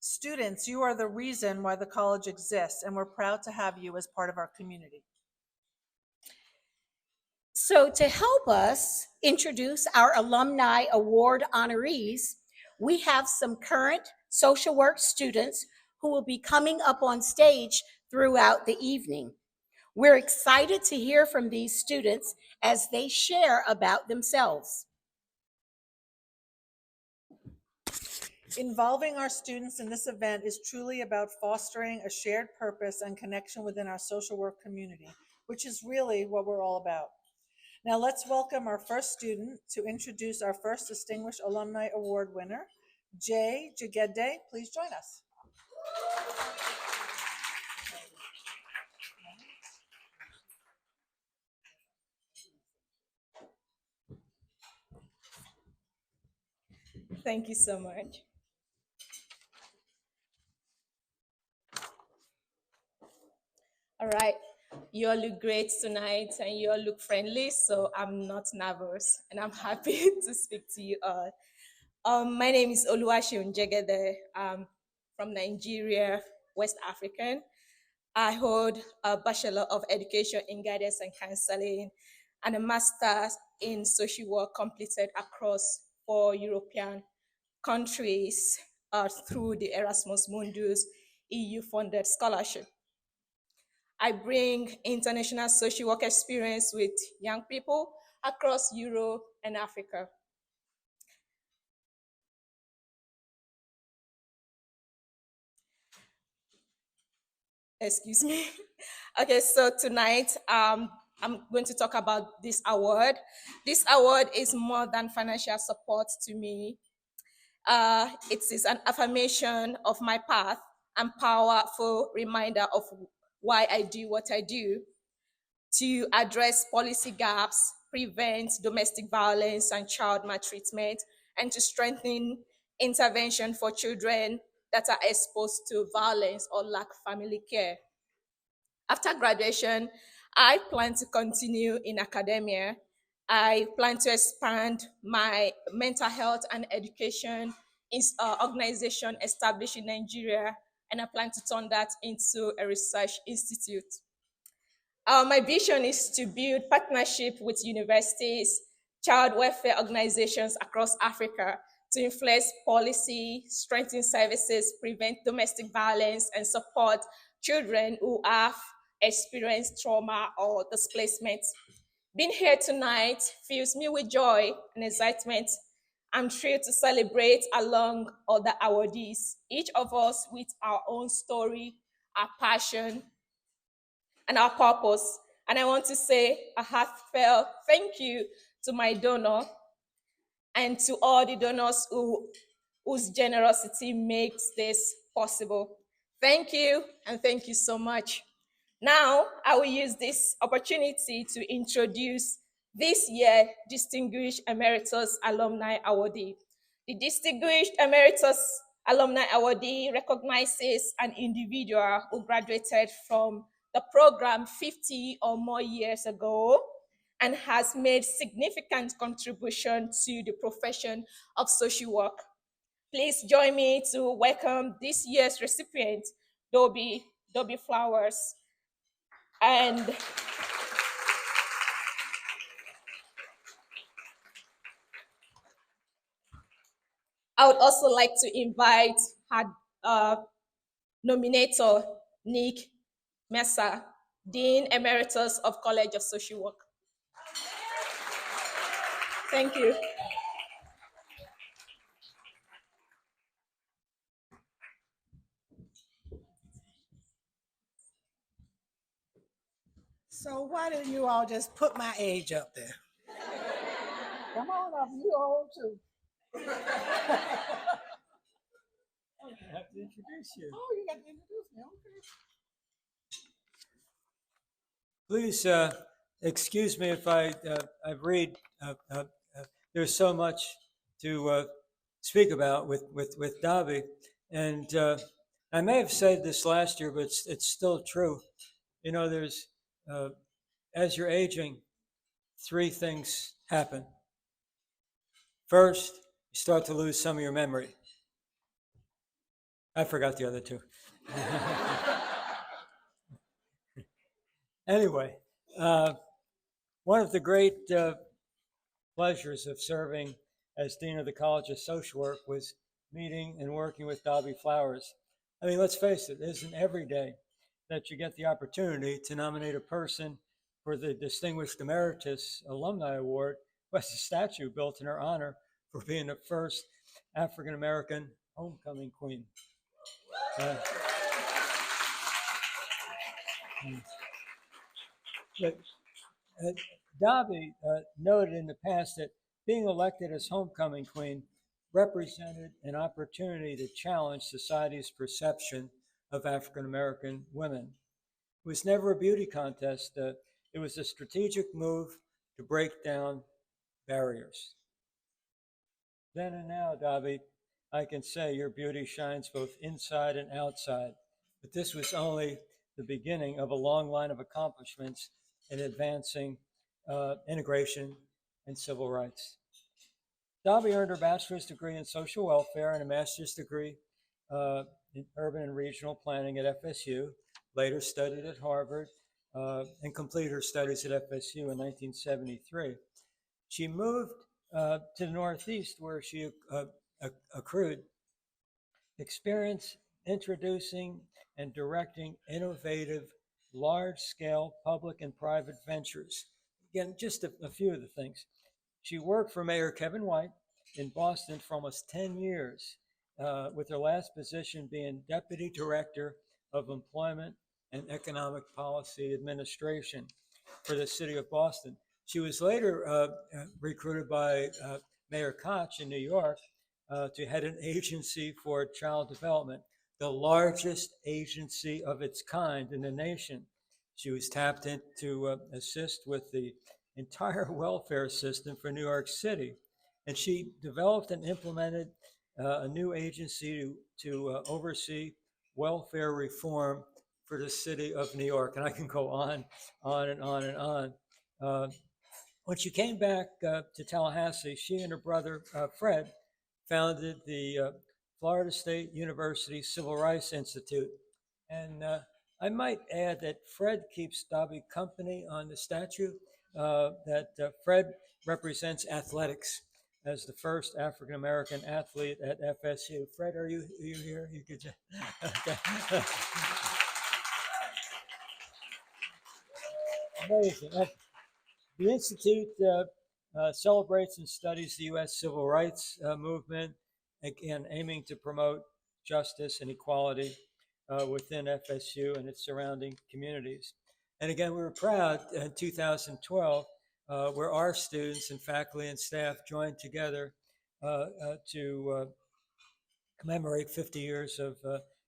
Students, you are the reason why the college exists, and we're proud to have you as part of our community. So, to help us introduce our Alumni Award honorees, we have some current social work students who will be coming up on stage throughout the evening. We're excited to hear from these students as they share about themselves. Involving our students in this event is truly about fostering a shared purpose and connection within our social work community, which is really what we're all about. Now let's welcome our first student to introduce our first Distinguished Alumni Award winner, Jegede. Please join us. Thank you so much. All right. You all look great tonight and you all look friendly, so I'm not nervous and I'm happy to speak to you all. My name is Oluwaseun Jegede. I'm from Nigeria, West African. I hold a Bachelor of Education in Guidance and Counseling and a Master's in Social Work completed across 4 European countries through the Erasmus Mundus EU-funded scholarship. I bring international social work experience with young people across Europe and Africa. Excuse me. Okay, so tonight I'm going to talk about this award. This award is more than financial support to me. It is an affirmation of my path and powerful reminder of why I do what I do to address policy gaps, prevent domestic violence and child maltreatment, and to strengthen intervention for children that are exposed to violence or lack family care. After graduation, I plan to continue in academia. I plan to expand my mental health and education organization established in Nigeria, and I plan to turn that into a research institute. My vision is to build partnership with universities, child welfare organizations across Africa to influence policy, strengthen services, prevent domestic violence, and support children who have experienced trauma or displacement. Being here tonight fills me with joy and excitement. I'm thrilled to celebrate along other awardees, each of us with our own story, our passion, and our purpose. And I want to say a heartfelt thank you to my donor and to all the donors whose generosity makes this possible. Thank you, and thank you so much. Now, I will use this opportunity to introduce this year Distinguished Emeritus Alumni Awardee. The Distinguished Emeritus Alumni Awardee recognizes an individual who graduated from the program 50 or more years ago and has made significant contribution to the profession of social work. Please join me to welcome this year's recipient, Doby Flowers. And I would also like to invite her nominator, Nick Mazza, Dean Emeritus of College of Social Work. Thank you. So why didn't you all just put my age up there? Come on up, you old too. I have to introduce you. Oh, you got to introduce me, okay. Please excuse me if I read. There's so much to speak about with Doby, and I may have said this last year, but it's still true. You know, there's as you're aging, three things happen. First, you start to lose some of your memory. I forgot the other two. Anyway, one of the great pleasures of serving as Dean of the College of Social Work was meeting and working with Doby Flowers. I mean, let's face it isn't every day that you get the opportunity to nominate a person for the Distinguished Emeritus Alumni Award, who has a statue built in her honor for being the first African American homecoming queen. But Doby noted in the past that being elected as homecoming queen represented an opportunity to challenge society's perception of African American women. It was never a beauty contest. It was a strategic move to break down barriers. Then and now, Doby, I can say your beauty shines both inside and outside. But this was only the beginning of a long line of accomplishments in advancing integration and civil rights. Doby earned her bachelor's degree in social welfare and a master's degree in urban and regional planning at FSU, later studied at Harvard, and completed her studies at FSU in 1973. She moved to the Northeast, where she accrued experience introducing and directing innovative, large-scale public and private ventures. Again, just a few of the things. She worked for Mayor Kevin White in Boston for almost 10 years, with her last position being Deputy Director of Employment and Economic Policy Administration for the city of Boston. She was later recruited by Mayor Koch in New York to head an agency for child development, the largest agency of its kind in the nation. She was tapped in to assist with the entire welfare system for New York City. And she developed and implemented a new agency to oversee welfare reform for the city of New York. And I can go on and on and on. When she came back to Tallahassee, she and her brother, Fred, founded the Florida State University Civil Rights Institute. And I might add that Fred keeps Doby company on the statue, that Fred represents athletics as the first African-American athlete at FSU. Fred, are you here? You could just, okay. Amazing. The Institute celebrates and studies the U.S. civil rights movement, again, aiming to promote justice and equality within FSU and its surrounding communities. And again, we were proud in 2012, where our students and faculty and staff joined together to commemorate 50 years of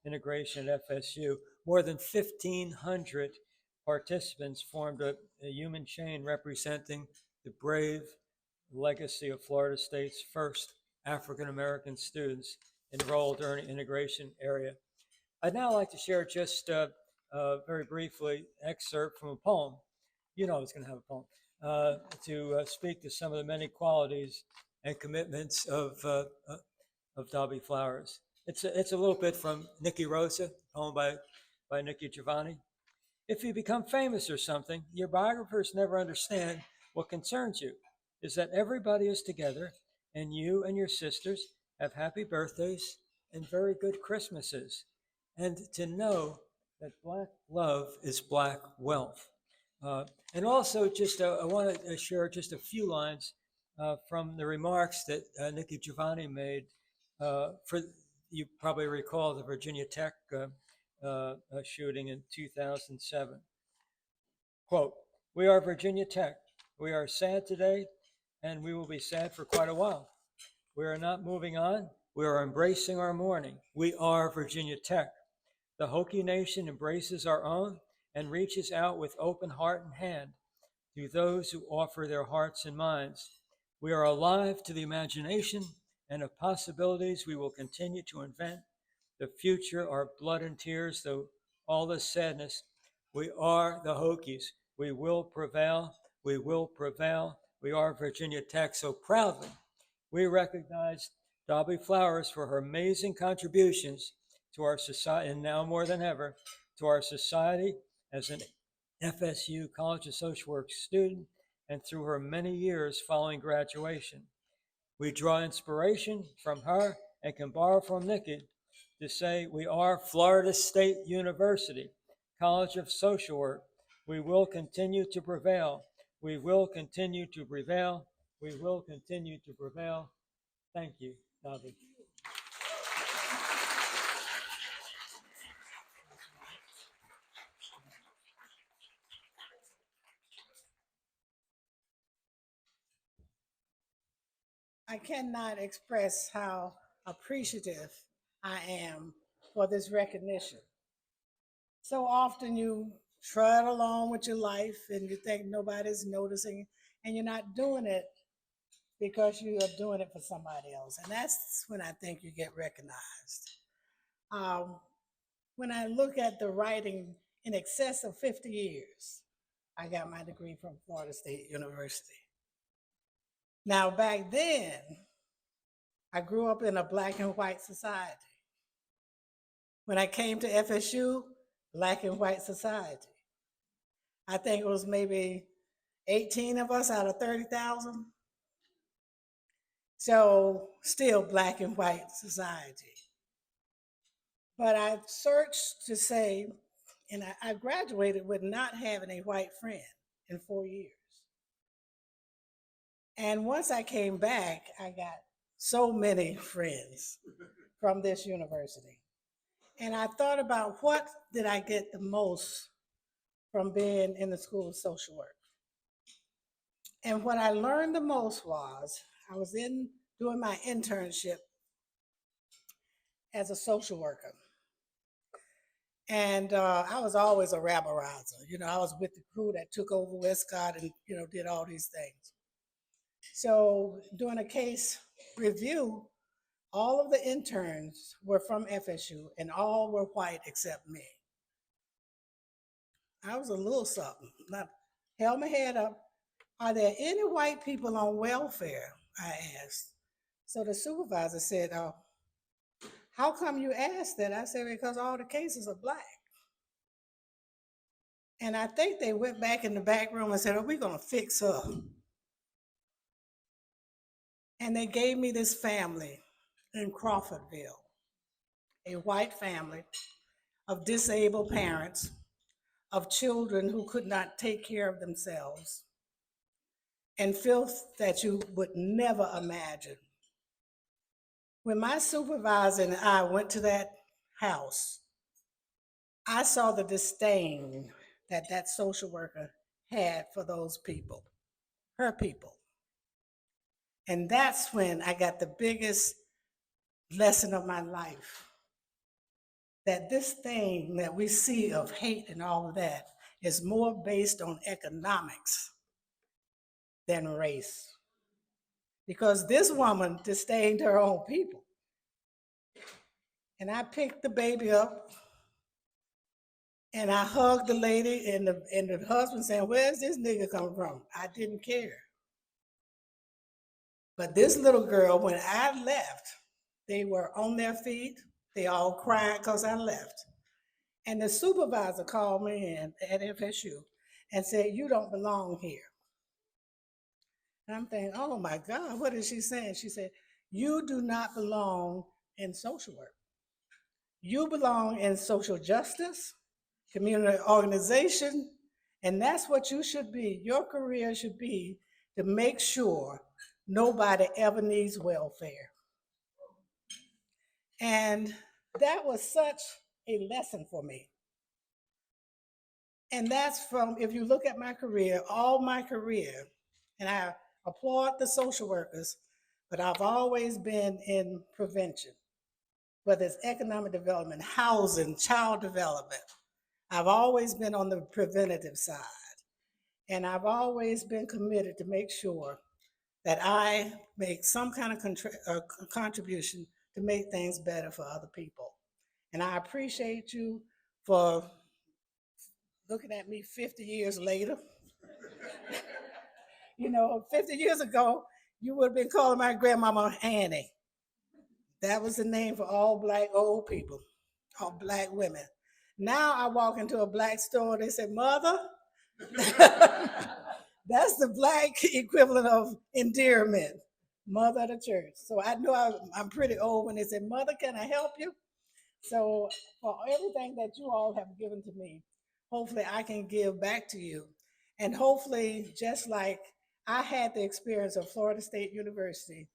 integration at FSU. More than 1,500 participants formed a human chain representing the brave legacy of Florida State's first African-American students enrolled during the integration area. I'd now like to share just very briefly excerpt from a poem. You know I was going to have a poem to speak to some of the many qualities and commitments of Doby Flowers. It's a little bit from Nikki Rosa, poem by Nikki Giovanni. If you become famous or something, your biographers never understand what concerns you is that everybody is together and you and your sisters have happy birthdays and very good Christmases. And to know that Black love is Black wealth. And also just I want to share just a few lines from the remarks that Nikki Giovanni made for, you probably recall the Virginia Tech shooting in 2007. Quote, "We are Virginia Tech. We are sad today, and we will be sad for quite a while. We are not moving on. We are embracing our mourning. We are Virginia Tech. The Hokie Nation embraces our own and reaches out with open heart and hand to those who offer their hearts and minds. We are alive to the imagination and of possibilities we will continue to invent. The future are blood and tears, though all the sadness. We are the Hokies. We will prevail. We will prevail. We are Virginia Tech." So proudly, we recognize Doby Flowers for her amazing contributions to our society, and now more than ever, to our society as an FSU College of Social Work student and through her many years following graduation. We draw inspiration from her and can borrow from Nikki to say we are Florida State University, College of Social Work. We will continue to prevail. We will continue to prevail. We will continue to prevail. Thank you, Doby. I cannot express how appreciative I am for this recognition. So often you trudge along with your life and you think nobody's noticing, and you're not doing it because you are doing it for somebody else. And that's when I think you get recognized. When I look at the writing in excess of 50 years, I got my degree from Florida State University. Now, back then, I grew up in a black and white society. When I came to FSU, black and white society. I think it was maybe 18 of us out of 30,000. So still black and white society. But I searched to say, and I graduated with not having a white friend in 4 years. And once I came back, I got so many friends from this university. And I thought about what did I get the most from being in the School of Social Work. And what I learned the most was I was doing my internship as a social worker. And I was always a rabble-rouser. You know, I was with the crew that took over Westcott and, you know, did all these things. So doing a case review, all of the interns were from FSU and all were white except me. I was a little something. Now, held my head up. Are there any white people on welfare? I asked. So the supervisor said, how come you asked that? I said, because all the cases are black. And I think they went back in the back room and said, we're going to fix her. And they gave me this family in Crawfordville, a white family of disabled parents, of children who could not take care of themselves, and filth that you would never imagine. When my supervisor and I went to that house, I saw the disdain that that social worker had for those people, her people. And that's when I got the biggest lesson of my life, that this thing that we see of hate and all of that is more based on economics than race. Because this woman disdained her own people. And I picked the baby up and I hugged the lady, and the husband saying, where's this nigga coming from? I didn't care. But this little girl, when I left, they were on their feet. They all cried because I left. And the supervisor called me in at FSU and said, you don't belong here. And I'm thinking, oh my God, what is she saying? She said, you do not belong in social work. You belong in social justice, community organization, and that's what you should be. Your career should be to make sure nobody ever needs welfare. And that was such a lesson for me. And that's from, if you look at my career, all my career, and I applaud the social workers, but I've always been in prevention, whether it's economic development, housing, child development. I've always been on the preventative side. And I've always been committed to make sure that I make some kind of contribution to make things better for other people. And I appreciate you for looking at me 50 years later. You know, 50 years ago, you would have been calling my grandmama Annie. That was the name for all Black old people. or black women. Now I walk into a black store, they say, Mother, that's the black equivalent of endearment, mother of the church. So I know I'm pretty old when they say, Mother, can I help you? So for everything that you all have given to me, hopefully I can give back to you. And hopefully, just like I had the experience of Florida State University,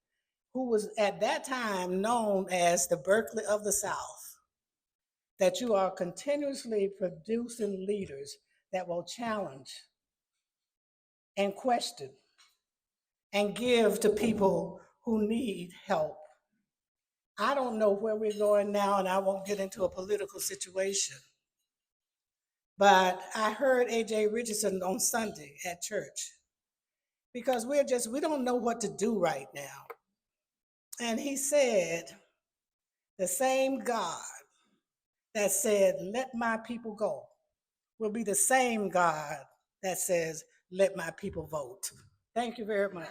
who was at that time known as the Berkeley of the South, that you are continuously producing leaders that will challenge and question and give to people who need help. I don't know where we're going now, and I won't get into a political situation. But I heard A.J. Richardson on Sunday at church because we don't know what to do right now. And he said, the same God that said, let my people go, will be the same God that says, let my people vote. Thank you very much.